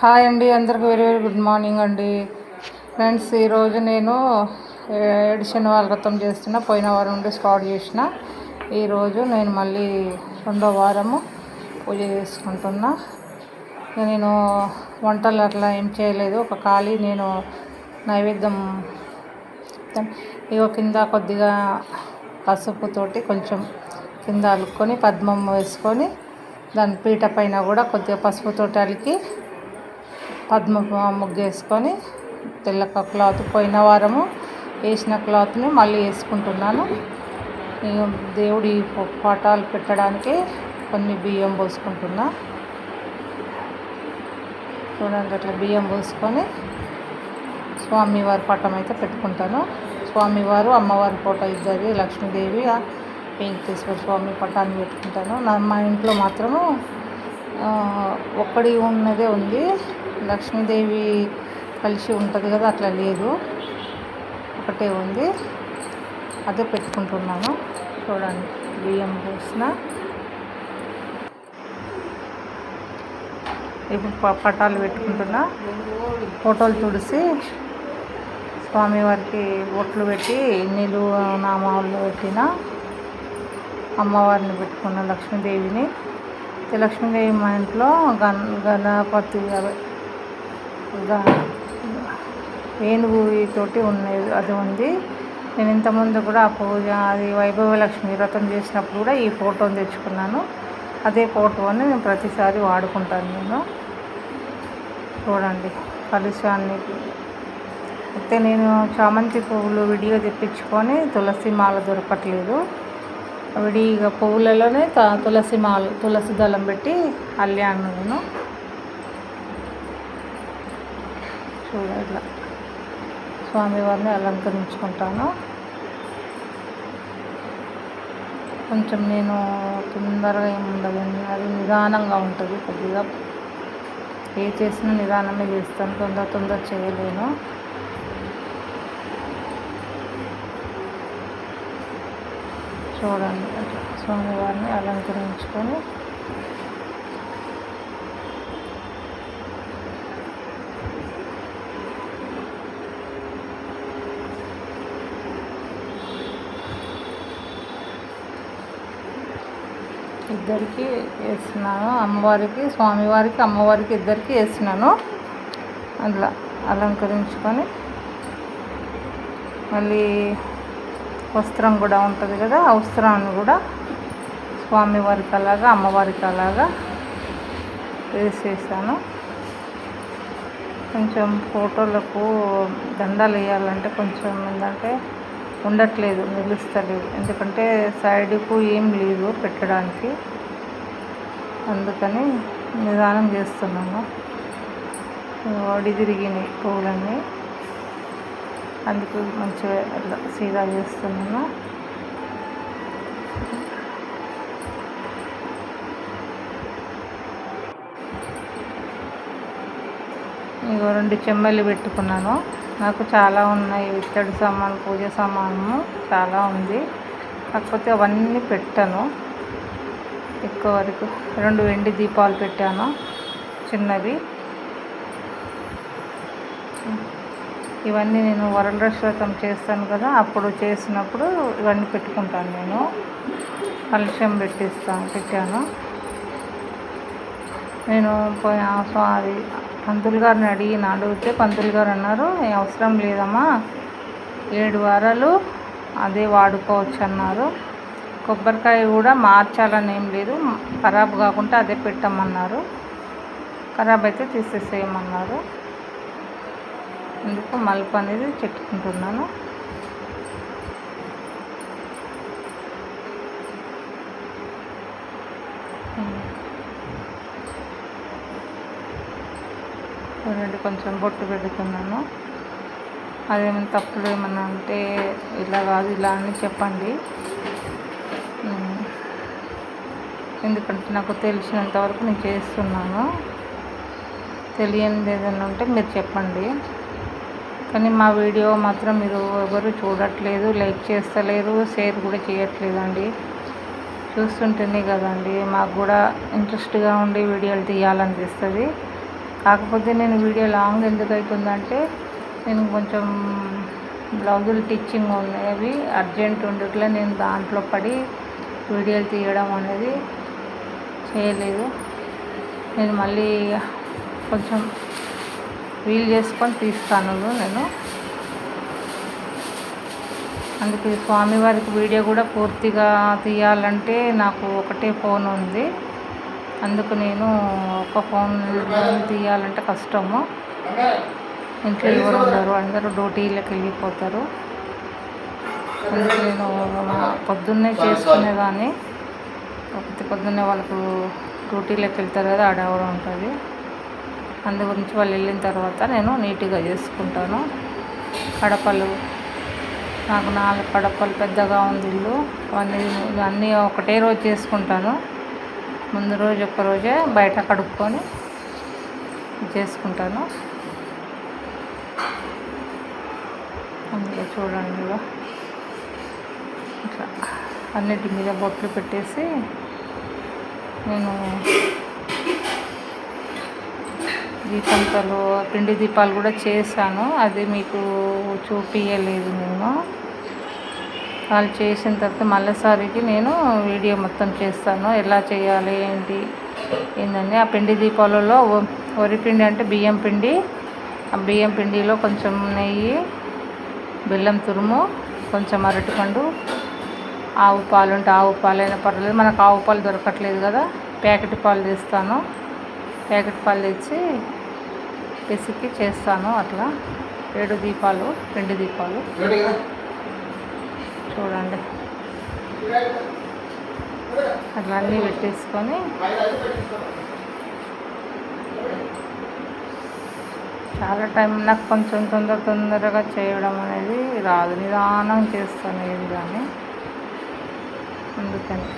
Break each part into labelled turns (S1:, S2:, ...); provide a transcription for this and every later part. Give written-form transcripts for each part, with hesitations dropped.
S1: Hi అండి, అందరికి very very good morning అండి. ఫ్రెండ్స్, ఈరోజు నేను ఏడు శనివారం వ్రతం చేస్తున్నా. పోయిన వారం నుండి స్టార్ట్ చేసిన. ఈరోజు నేను మళ్ళీ 2వ వారము పూజ చేసుకుంటున్నా. నేను వంటలు అట్లా ఏం చేయలేదు. ఒక ఖాళీ నేను నైవేద్యం కింద కొద్దిగా పసుపుతోటి కొంచెం కింద అలుక్కొని పద్మం వేసుకొని దాని పీట పైన కూడా కొద్దిగా పసుపుతోటి అలికి పద్మ ముగ్గేసుకొని తెల్ల క్లాత్ పోయిన వారము వేసిన క్లాత్ని మళ్ళీ వేసుకుంటున్నాను. దేవుడి పటాలు పెట్టడానికి కొన్ని బియ్యం పోసుకుంటున్నా. చూడండి, అట్లా బియ్యం పోసుకొని స్వామివారి పటం అయితే పెట్టుకుంటాను. స్వామివారు అమ్మవారి ఫోటో ఇద్దరి, లక్ష్మీదేవి వెంకటేశ్వర స్వామి పటాన్ని పెట్టుకుంటాను. మా ఇంట్లో మాత్రము ఒక్కడి ఉన్నదే ఉంది. లక్ష్మీదేవి కలిసి ఉంటుంది కదా, అట్లా లేదు, ఒకటే ఉంది, అదే పెట్టుకుంటున్నాను. చూడండి, బియ్యం పోసిన. ఇప్పుడు పటాలు పెట్టుకుంటున్నా. ఫోటోలు తుడిసి స్వామివారికి బొట్లు పెట్టి నీళ్ళు నామాలు పెట్టిన. అమ్మవారిని పెట్టుకున్న లక్ష్మీదేవిని. లక్ష్మీదేవి మా ఇంట్లో గణపతి ఏనుగుతోటి ఉన్నది, అది ఉంది. నేను ఇంతకుముందు కూడా ఆ పూజ అది వైభవ లక్ష్మి వ్రతం చేసినప్పుడు కూడా ఈ ఫోటోని తెచ్చుకున్నాను. అదే ఫోటోని నేను ప్రతిసారి వాడుకుంటాను. నేను చూడండి, కలుషాన్ని అయితే నేను చామంతి పువ్వులు విడిగా తెప్పించుకొని తులసి మాల దొరకట్లేదు. విడిగా పువ్వులలోనే తులసి దళం పెట్టి అల్లాను నేను. చూడ ఇట్లా స్వామివారిని అలంకరించుకుంటాను. కొంచెం నేను తొందరగా ఏముండదండి, అది నిదానంగా ఉంటుంది. కొద్దిగా ఏ చేసినా నిదానమే చేస్తాను, తొందర చేయలేను. చూడండి, అట్లా స్వామివారిని అలంకరించుకొని ఇద్దరికి వేస్తున్నాను. అమ్మవారికి, స్వామివారికి, అమ్మవారికి ఇద్దరికి వేస్తున్నాను. అట్లా అలంకరించుకొని మళ్ళీ వస్త్రం కూడా ఉంటుంది కదా, ఆ వస్త్రాన్ని కూడా స్వామివారికి అలాగా అమ్మవారికి అలాగా వేసేసాను. కొంచెం ఫోటోలకు దండాలు వేయాలంటే కొంచెం ఏంటంటే ఉండట్లేదు, నిలుస్తలేదు. ఎందుకంటే సైడ్కు ఏం లేదు పెట్టడానికి, అందుకని నిదానం చేస్తున్నాను. వడి తిరిగినాయి పువ్వులన్నీ, అందుకు మంచిగా అట్లా సీదా చేస్తున్నాను. ఇగో 2 చెమ్మలు పెట్టుకున్నాను. నాకు చాలా ఉన్నాయి, ఇత్తడి సామాను, పూజ సామాను చాలా ఉంది. కాకపోతే అవన్నీ పెట్టాను. ఎక్కువ వరకు 2 వెండి దీపాలు పెట్టాను, చిన్నవి. ఇవన్నీ నేను వరలక్ష్మి చేస్తాను కదా, అప్పుడు చేసినప్పుడు ఇవన్నీ పెట్టుకుంటాను. నేను కలశం పెట్టాను. నేను అది పంతులు గారిని అడిగితే పంతులు గారు అన్నారు, అవసరం లేదమ్మా, 7 వారాలు అదే వాడుకోవచ్చు అన్నారు. కొబ్బరికాయ కూడా మార్చాలని ఏం లేదు, ఖరాబ్ కాకుండా అదే పెట్టమన్నారు. ఖరాబ్ అయితే తీసేసేయమన్నారు. అందుకు మలుపు అనేది చెట్టుకుంటున్నాను. చూడండి, కొంచెం బొట్టు పెడుతున్నాను. అదేమైనా తప్పులు ఏమన్నా అంటే ఇలా కాదు ఇలా అని చెప్పండి. ఎందుకంటే నాకు తెలిసినంత వరకు నేను చేస్తున్నాను. తెలియనిది ఏదైనా ఉంటే మీరు చెప్పండి. కానీ మా వీడియో మాత్రం మీరు ఎవరు చూడట్లేదు, లైక్ చేస్తలేరు, షేర్ కూడా చేయట్లేదండి. చూస్తుంటేనే కదండి మాకు కూడా ఇంట్రెస్ట్గా ఉండి వీడియోలు తీయాలనిపిస్తుంది. కాకపోతే నేను వీడియో లాంగ్ ఎందుకు అవుతుందంటే నేను కొంచెం బ్లౌజులు టిచ్చింగ్ ఉన్నాయి, అవి అర్జెంట్ ఉండట్లే నేను దాంట్లో పడి వీడియోలు తీయడం అనేది చేయలేదు. నేను మళ్ళీ కొంచెం వీలు చేసుకొని తీస్తాను నేను. అందుకే స్వామివారికి వీడియో కూడా పూర్తిగా తీయాలంటే నాకు ఒకటే ఫోన్ ఉంది, అందుకు నేను ఒక ఫోన్ తీయాలంటే కష్టము. ఇంట్లో ఎవరు ఉండరు, అందరూ డ్యూటీలకు వెళ్ళిపోతారు. అందుకే నేను పొద్దున్నే చేసుకునేదాన్ని, పొద్దున్నే వాళ్ళకు డ్యూటీలకు వెళ్తారు కదా, ఆడవడం ఉంటుంది. అందు గురించి వాళ్ళు వెళ్ళిన తర్వాత నేను నీట్గా చేసుకుంటాను. కడపలు నాకు 4 కడపలు పెద్దగా ఉంది ఇల్లు, అన్నీ ఒకటే రోజు చేసుకుంటాను. ముందు రోజు ఒక్కరోజే బయట కడుక్కొని చేసుకుంటాను. అందులో చూడండి ఇట్లా అన్నిటి మీద బొట్లు పెట్టేసి నేను దీపంతలు పిండి దీపాలు కూడా చేశాను, అది మీకు చూపించలేదు నేను. వాళ్ళు చేసిన తర్వాత మళ్ళీసారికి నేను వీడియో మొత్తం చేస్తాను, ఎలా చేయాలి ఏంటండి. ఆ పిండి దీపాలలో వరిపిండి అంటే బియ్యం పిండి, ఆ బియ్యం పిండిలో కొంచెం నెయ్యి, బెల్లం తురుము, కొంచెం అరటిపండు, ఆవు పాలు ఉంటే ఆవు పాలు అయినా పర్లేదు, మనకు ఆవు పాలు దొరకట్లేదు కదా, ప్యాకెట్ పాలు తెస్తాను. ప్యాకెట్ పాలు తెచ్చి పిసికి చేస్తాను. అట్లా 7 దీపాలు, పిండి దీపాలు చూడండి. అట్లా అన్నీ పెట్టేసుకొని చాలా టైం నాకు కొంచెం తొందరగా చేయడం అనేది రాదు, నిదానం చేస్తాను ఏది కానీ. అందుకని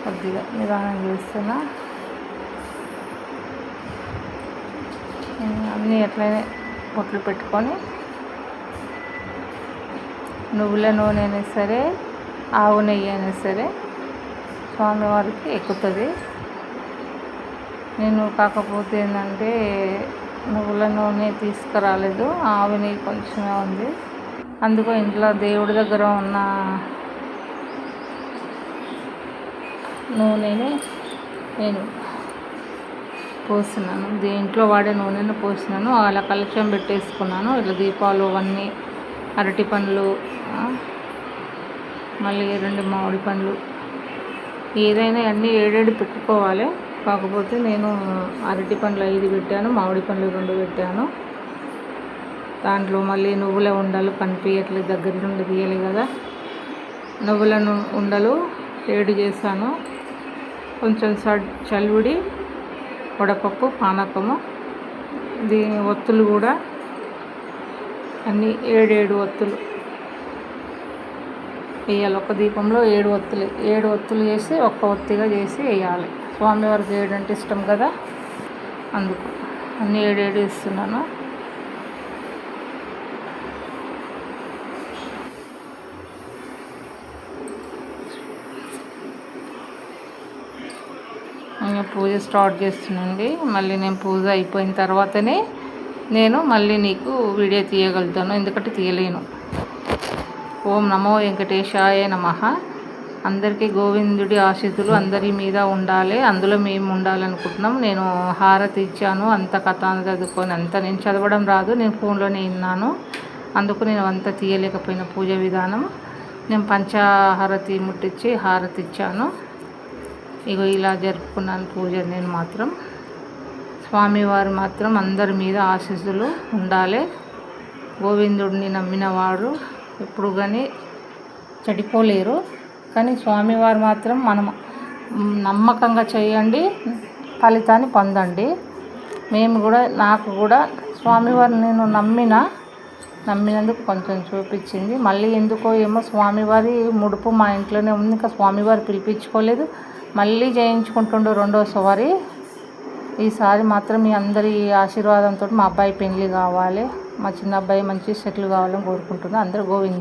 S1: కొద్దిగా నిదానం చేస్తున్నా. అన్నీ ఎట్లయినా బొట్లు పెట్టుకొని నువ్వుల నూనె అయినా సరే, ఆవు నెయ్యి అయినా సరే స్వామివారికి ఎక్కుతుంది. నేను కాకపోతే ఏంటంటే నువ్వుల నూనె తీసుకురాలేదు, ఆవు నెయ్యి కొంచెమే ఉంది. అందుకో ఇంట్లో దేవుడి దగ్గర ఉన్న నూనెని నేను పోస్తున్నాను, దీంట్లో వాడే నూనెను పోస్తున్నాను. అలా కలశం పెట్టేసుకున్నాను. ఇట్లా దీపాలు అవన్నీ, అరటి పండ్లు, మళ్ళీ 2 మామిడి పండ్లు, ఏదైనా అన్నీ 7 పెట్టుకోవాలి. కాకపోతే నేను అరటి పండ్లు 5 పెట్టాను, మామిడి పండ్లు 2 పెట్టాను. దాంట్లో మళ్ళీ నువ్వుల ఉండలు కనిపించట్లేదు, దగ్గర నుండి తీయాలి కదా. నువ్వుల ఉండలు 7 చేశాను. కొంచెం చల్విడి, వడపప్పు, పానకము, దీని ఒత్తులు కూడా అన్నీ 7 ఒత్తులు వేయాలి. ఒక దీపంలో 7 ఒత్తులు వేసి ఒక్క ఒత్తిగా చేసి వేయాలి. స్వామివారికి 7 అంటే ఇష్టం కదా, అందుకు అన్నీ 7 ఇస్తున్నాను. పూజ స్టార్ట్ చేస్తున్నాండి. మళ్ళీ నేను పూజ అయిపోయిన తర్వాతనే నేను మళ్ళీ నీకు వీడియో తీయగలుగుతాను, ఎందుకంటే తీయలేను. ఓం నమో వెంకటేశాయ నమః. అందరికీ గోవిందుడి ఆశీస్సులు అందరి మీద ఉండాలి, అందులో మేము ఉండాలనుకుంటున్నాం. నేను హారతి ఇచ్చాను, అంత కథ చదువుకొని అంత నేను చదవడం రాదు, నేను ఫోన్లోనే విన్నాను, అందుకు నేను అంత తీయలేకపోయిన పూజ విధానం. నేను పంచాహారతి ముట్టించి హారతి ఇచ్చాను. ఇగో ఇలా జరుపుకున్నాను పూజ. నేను మాత్రం స్వామివారు మాత్రం అందరి మీద ఆశీస్సులు ఉండాలి. గోవిందుడిని నమ్మిన వారు ఎప్పుడు కానీ చెడిపోలేరు. కానీ స్వామివారు మాత్రం మనం నమ్మకంగా చేయండి, ఫలితాన్ని పొందండి. మేము కూడా, నాకు కూడా స్వామివారిని నేను నమ్మినందుకు కొంచెం చూపించింది. మళ్ళీ ఎందుకో ఏమో స్వామివారి ముడుపు మా ఇంట్లోనే ఉంది, ఇంకా స్వామివారు పిలిపించుకోలేదు. మళ్ళీ చేయించుకుంటుండు 2వ సారి. ఈసారి మాత్రం మీ అందరి ఆశీర్వాదంతో మా అబ్బాయి పెళ్ళి కావాలి, మా చిన్న అబ్బాయి మంచి సెటిల్ కావాలని కోరుకుంటున్నాను. అందరూ గోవింద.